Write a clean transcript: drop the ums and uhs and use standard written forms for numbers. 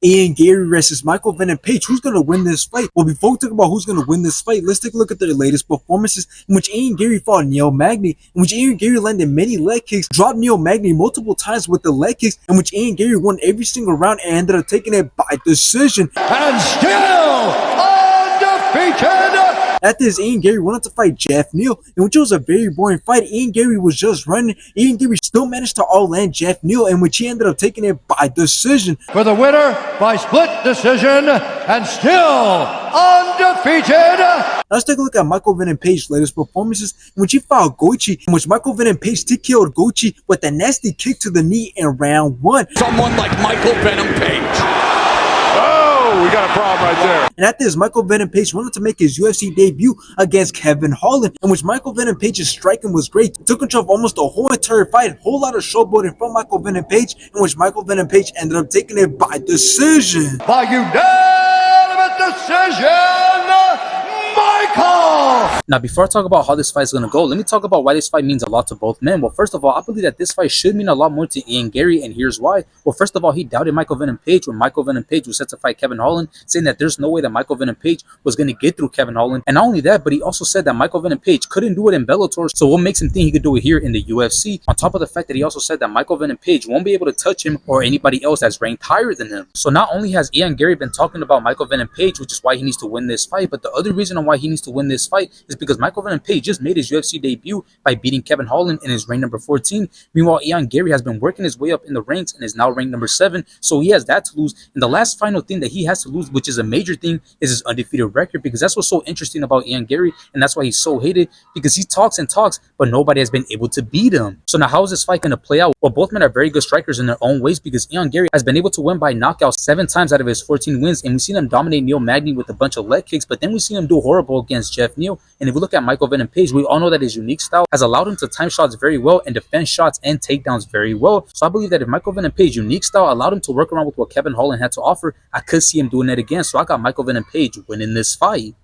Ian Garry versus Michael Venom Page. Who's going to win this fight? Well, before we talk about who's going to win this fight, let's take a look at their latest performances in which Ian Garry fought Neil Magny, in which Ian Garry landed many leg kicks, dropped Neil Magny multiple times with the leg kicks, in which Ian Garry won every single round and ended up taking it by decision. And still undefeated! After this, Ian Garry went on to fight Jeff Neal, in which it was a very boring fight. Ian Garry was just running. Ian Garry still managed to all-land Jeff Neal, in which he ended up taking it by decision. For the winner by split decision and still undefeated. Let's take a look at Michael Venom Page's latest performances, in which he fought Goichi, in which Michael Venom Page TKO'd Goichi with a nasty kick to the knee in round 1. Someone like Michael Venom Page. We got a problem right there. And after this, Michael Venom Page wanted to make his UFC debut against Kevin Holland, in which Michael Venom Page's striking was great. Took control of almost the whole entire fight, whole lot of showboating from Michael Venom Page, in which Michael Venom Page ended up taking it by decision. By unanimous decision, Michael! Now, before I talk about how this fight is going to go, let me talk about why this fight means a lot to both men. Well, first of all, I believe that this fight should mean a lot more to Ian Garry, and here's why. Well, first of all, he doubted Michael Venom Page when Michael Venom Page was set to fight Kevin Holland, saying that there's no way that Michael Venom Page was going to get through Kevin Holland. And not only that, but he also said that Michael Venom Page couldn't do it in Bellator, so what makes him think he could do it here in the UFC? On top of the fact that he also said that Michael Venom Page won't be able to touch him or anybody else that's ranked higher than him. So not only has Ian Garry been talking about Michael Venom Page, which is why he needs to win this fight, but the other reason on why he needs to win this fight is because Michael Venom Page just made his UFC debut by beating Kevin Holland in his rank number 14. Meanwhile, Ian Garry has been working his way up in the ranks and is now ranked number 7, so he has that to lose. And the last final thing that he has to lose, which is a major thing, is his undefeated record, because that's what's so interesting about Ian Garry, and that's why he's so hated, because he talks and talks, but nobody has been able to beat him. So now how is this fight going to play out? Well, both men are very good strikers in their own ways, because Ian Garry has been able to win by knockout 7 times out of his 14 wins, and we've seen him dominate Neil Magny with a bunch of leg kicks, but then we've seen him do horrible against Jeff Neal. And if we look at Michael Venom Page, we all know that his unique style has allowed him to time shots very well and defend shots and takedowns very well. So I believe that if Michael Venom Page's unique style allowed him to work around with what Kevin Holland had to offer, I could see him doing it again. So I got Michael Venom Page winning this fight.